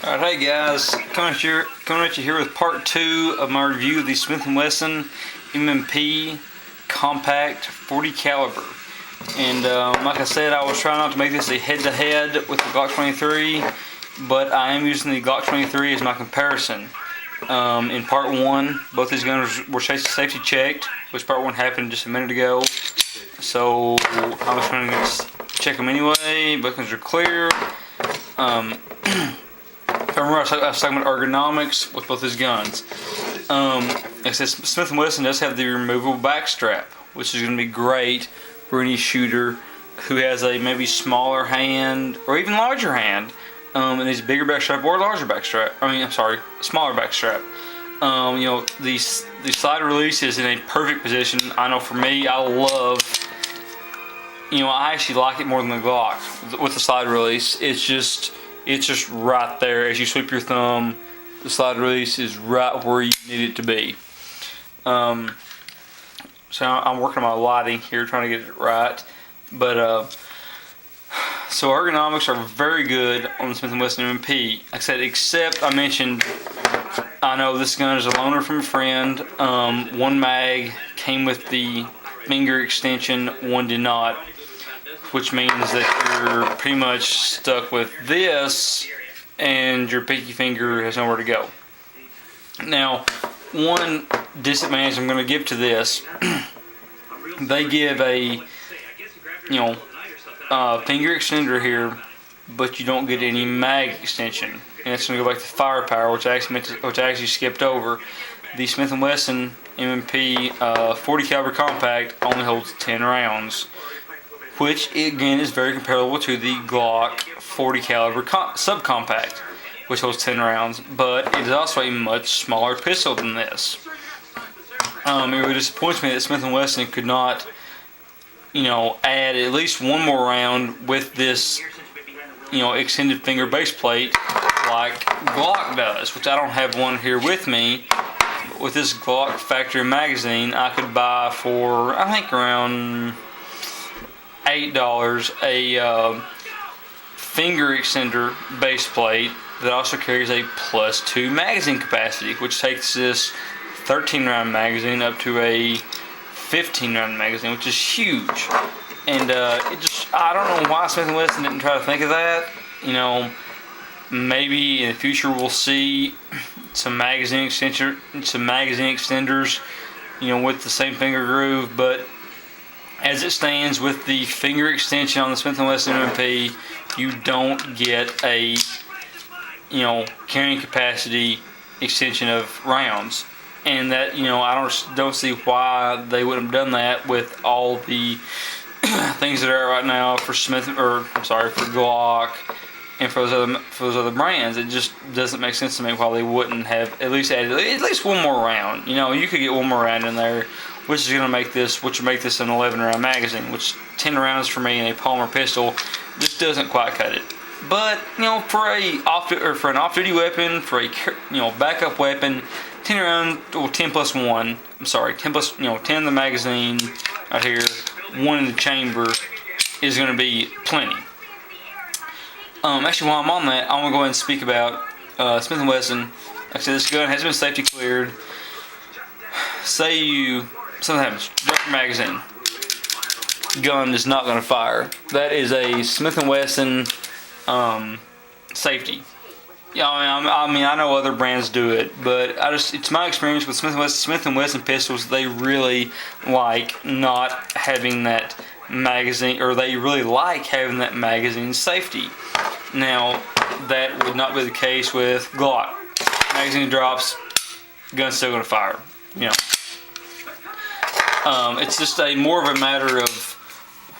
Alright, hey guys, coming at you here with part 2 of my review of the Smith & Wesson M&P Compact 40 caliber. And like I said, I was trying not to make this a head-to-head with the Glock 23, but I am using the Glock 23 as my comparison. In part 1, both these guns were safety checked, which part 1 happened just a minute ago. So I'm just going to check them anyway. Both guns are clear. I remember I was talking about ergonomics with both his guns. Like I said, Smith & Wesson does have the removable back strap, which is going to be great for any shooter who has a maybe smaller hand or even larger hand and needs a bigger back strap or a larger back strap. Smaller back strap. The slide release is in a perfect position. I know for me, I actually like it more than the Glock with the slide release. It's just right there. As you sweep your thumb, the slide release is right where you need it to be. So I'm working on my lighting here, trying to get it right. But so ergonomics are very good on the Smith & Wesson M&P. Like I said, except I mentioned, I know this gun is a loaner from a friend. One mag came with the finger extension, one did not, which means that you're pretty much stuck with this and your pinky finger has nowhere to go. Now, one disadvantage I'm going to give to this, they give a finger extender here, but you don't get any mag extension, and it's going to go back to firepower, which I actually skipped over. The Smith & Wesson M&P 40 caliber compact only holds 10 rounds, which again is very comparable to the Glock 40 caliber subcompact, which holds 10 rounds, but it is also a much smaller pistol than this. It really disappoints me that Smith & Wesson could not, add at least one more round with this, extended finger base plate like Glock does, which I don't have one here with me. With this Glock factory magazine, I could buy for, I think, around $8 a finger extender base plate that also carries a +2 magazine capacity, which takes this 13 round magazine up to a 15 round magazine, which is huge. And I don't know why Smith & Wesson didn't try to think of that. Maybe in the future we'll see some magazine extenders, with the same finger groove, but as it stands with the finger extension on the Smith & Wesson M&P, you don't get a carrying capacity extension of rounds, and that I don't see why they wouldn't have done that with all the things that are out right now for for Glock and for those other brands. It just doesn't make sense to me why they wouldn't have at least added at least one more round. You could get one more round in there, which is going to make this, an 11 round magazine, which 10 rounds for me in a Palmer pistol just doesn't quite cut it. But for an off-duty weapon, for a backup weapon, 10 round or 10 plus 1. 10 plus 10 in the magazine right here, 1 in the chamber is going to be plenty. Actually, while I'm on that, I'm going to go ahead and speak about Smith & Wesson. Like I said, this gun has been safety cleared. Say something happens, drop your magazine, gun is not going to fire. That is a Smith & Wesson safety. I know other brands do it, but it's my experience with Smith & Wesson pistols. They really like not having that magazine, or they really like having that magazine safety. Now, that would not be the case with Glock. Magazine drops, gun's still going to fire. It's just more of a matter of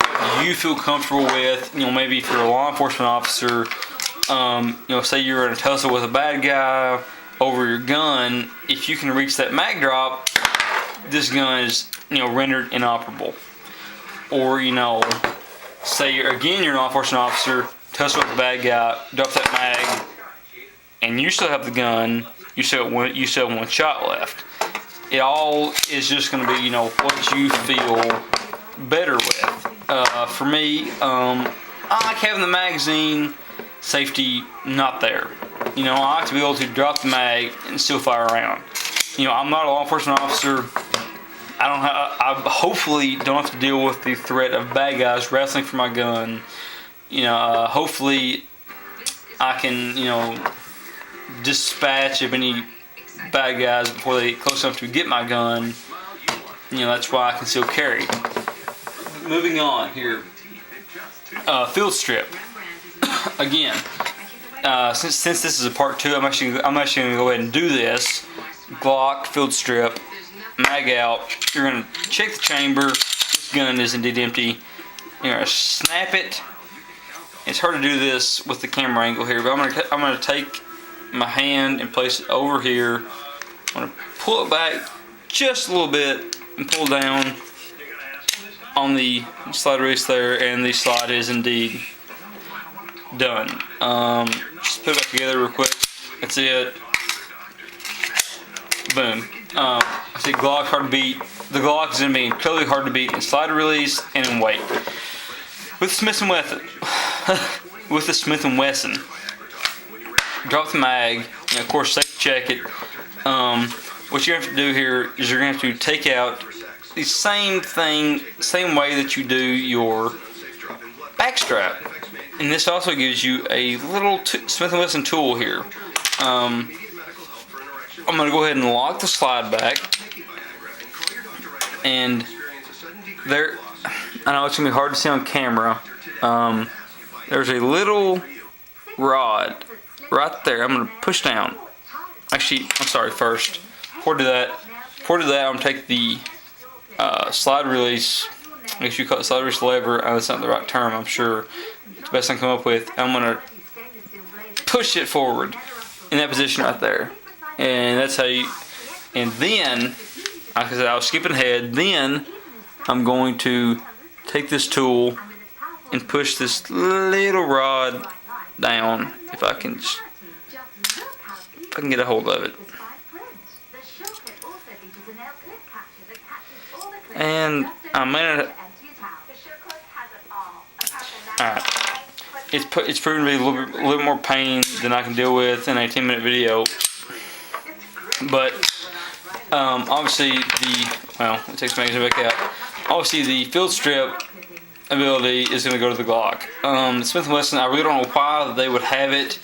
what you feel comfortable with. Maybe if you're a law enforcement officer, say you're in a tussle with a bad guy over your gun, if you can reach that mag drop, this gun is rendered inoperable. Or say you're an law enforcement officer, tussle with a bad guy, drop that mag, and you still have the gun. You still have one shot left. It all is just going to be, what you feel better with. For me, I like having the magazine safety not there. I like to be able to drop the mag and still fire around. I'm not a law enforcement officer. I hopefully don't have to deal with the threat of bad guys wrestling for my gun. Hopefully I can, dispatch of any bad guys before they get close enough to get my gun. That's why I can still carry. Moving on here. Field strip. Again, since this is a part 2, I'm actually going to go ahead and do this. Glock field strip, mag out. You're going to check the chamber. This gun is indeed empty. You're going to snap it. It's hard to do this with the camera angle here, but I'm going to take my hand and place it over here. I'm going to pull it back just a little bit and pull down on the slide release there, and the slide is indeed done. Just put it back together real quick. That's it. Boom. I see Glock hard to beat. The Glock is going to be incredibly hard to beat in slide release and in weight. With Smith & Wesson, drop the mag, and of course safety check it. What you have to do here is you're going to have to take out the same way that you do your back strap. And this also gives you a little Smith & Wesson tool here. I'm going to go ahead and lock the slide back. And there, I know it's going to be hard to see on camera. There's a little rod right there. I'm going to push down. Actually, I'm sorry, first. Before I do that, I'm going to take the slide release, I guess you call it slide release lever. That's not the right term, I'm sure. It's the best I can come up with. I'm going to push it forward in that position right there. And that's how you, and then, like I said, I was skipping ahead. Then I'm going to take this tool and push this little rod down, if I can get a hold of it. And I'm gonna. Alright. It's proven to be a little more pain than I can deal with in a 10-minute video. But obviously it takes my magazine back out. Obviously the field strip ability is going to go to the Glock. Smith & Wesson, I really don't know why they would have it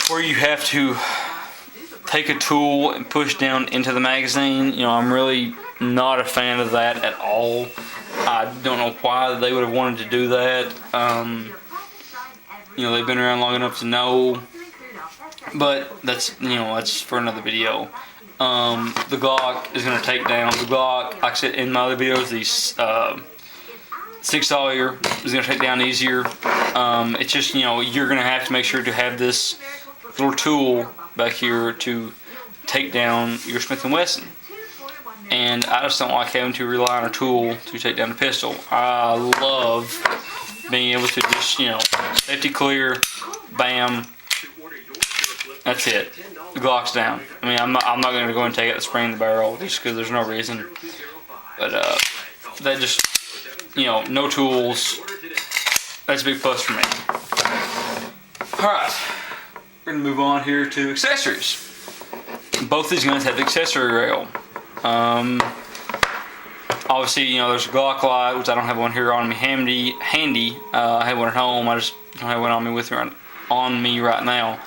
where you have to take a tool and push down into the magazine. I'm really not a fan of that at all. I don't know why they would have wanted to do that. They've been around long enough to know, but that's for another video. The Glock is going to take down the Glock. Like I said in my other videos, these 6-Sawyer is going to take down easier. It's just you're going to have to make sure to have this little tool back here to take down your Smith & Wesson. And I just don't like having to rely on a tool to take down a pistol. I love being able to just, safety clear, bam, that's it. The Glock's down. I mean, I'm not going to go and take out the spring in the barrel just because there's no reason. But that just, no tools. That's a big plus for me. Alright, we're going to move on here to accessories. Both these guns have the accessory rail. Obviously, there's a Glock light, which I don't have one here on me handy. I have one at home. I just don't have one on me right now.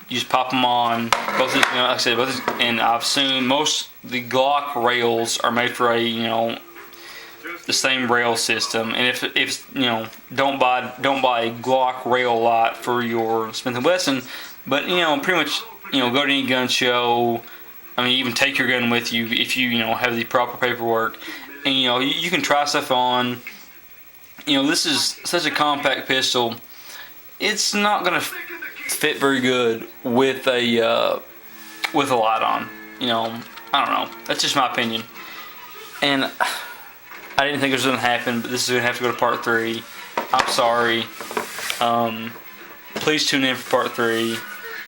You just pop them on. Both these, like I said, and I've seen most the Glock rails are made for the same rail system. And if don't buy a Glock rail light for your Smith & Wesson, but pretty much go to any gun show. I mean, even take your gun with you if you have the proper paperwork, and you can try stuff on. This is such a compact pistol. It's not gonna fit very good with a light on. I don't know. That's just my opinion. And I didn't think it was gonna happen, but this is gonna have to go to part 3. I'm sorry. Please tune in for part 3.